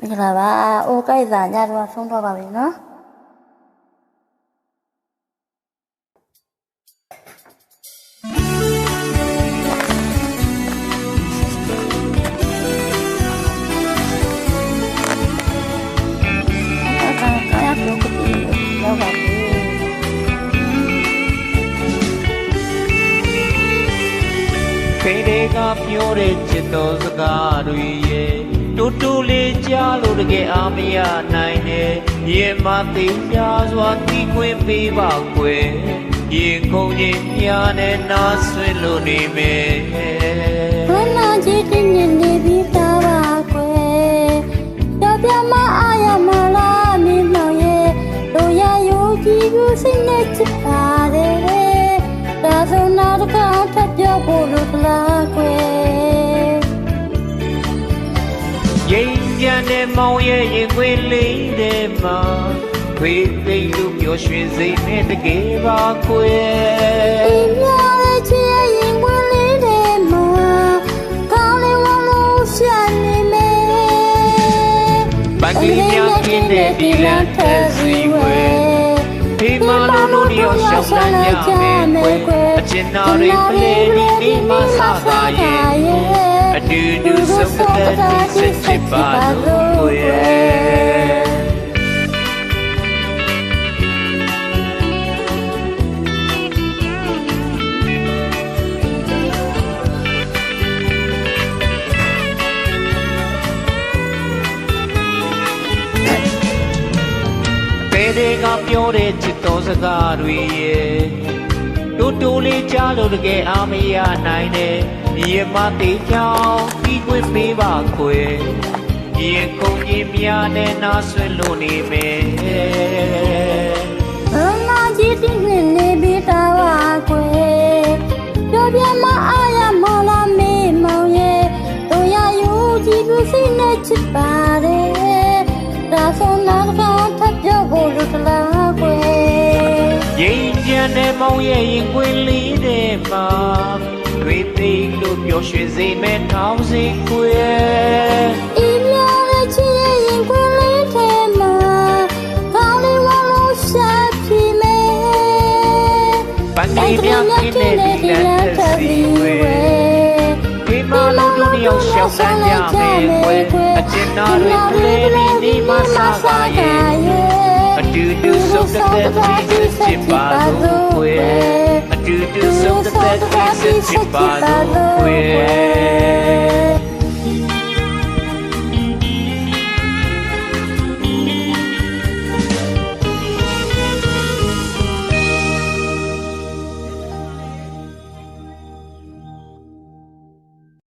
မင်္ဂလာပါအိုးကြိုက်စာညတော့ဆုံးတော့ပါပြီနော်ဖေးတွေကပြောတဲ့ချစ်တော်စကားတွေရဲ့တူတူလေးကြားလို့တကယ်အားမရနိုင်နဲ့ရင်မသိများစွာတီးခွင့်ပေးပါကွယ်ရင်ကုန်ရင်များနဲ့နားဆွင့်လို့နေမယ်ဘယ်နာကြည့်တင်နေပြီးသားပါကွယ်ကြောက်ပြမအားရမလားမင်းမောင်ရဲ့တို့ရရိုးကြည့်ဘူးစိတ်နဲ့ချစ်ပါတယ်ဒါဆိုနောက်တစ်ခါထပ်ပြောဖို့လို့လားကွယ်ရင်ကြံတဲ့မောင်ရဲ့ရင်ခွေးလေးတဲ့မှာခွေးသိလို့ပျော်ရွှင်စိတ်နဲ့တကယ်ပါကွယ်အိမ်များရဲ့ချစ်ရဲ့ရင်ခွေးလေးတဲ့မှာကောင်းလေးဝမ်းလို့ရှာနေမယ်ပန်းကလေးများခင်းတဲ့ဒီလမ်းထက်စီဝဲဒီမှာလို့ရောက်ရှောက်လန်းကြမယ်ကွယ်အချင်နာတွေပလေဒီမှာစားတာရဲ့အတူတူစုံတဲ့စစ်ချစ်ပါလို့ကိုရဲ့တွေကပြောတဲ့ချစ်တော်စကားတွေရဲ့တူတူလေးကြားလို့တကယ်အားမရနိုင်တဲ့ရင်မသေးချောင်းပြီးခွင့်ပေးပါခွေရင်ကုန်ကြီးများနဲ့နားဆွင့်လို့နေမယ်ဘနာကြီးတင်နေပြီးသားပါခွေပြောပြမအားရမလားမေးမောင်ရဲ့တို့ရယူကြည့်ဘူးစိတ်နဲ့ချစ်ပါတယ်ဒါဆိုနောက်တစ်ခါထပ်ပြောဖို့လို့လားကွယ်ရင်ကြံတဲ့မောင်ရဲ့ရင်ခွေးလေးတဲ့မှာတွေသိလို့ပျော်ရွှင်စေမဲ့ထောင်းစီခွေအိမ်များရဲ့ချစ်ရဲ့ရင်ခွေးလေးတဲ့မှာကောင်းလေးဝမ်းလို့ရှာပြမယ်ပန်းလေးများခင်းတဲ့ဒီလမ်းထက်စီဝဲဒီမှာလို့တို့ရောက်ရှောက်ဆန်းကြမယ်ကွယ်အကျဉ်းသားတွေပလေဒီမှာစားပါရဲ့အတူတူဆုံးတဲ့စစ်ချစ်ပါလို့ကွယ်အတူတူဆုံးတဲ့စစ်ချစ်ပါလို့ကွယ်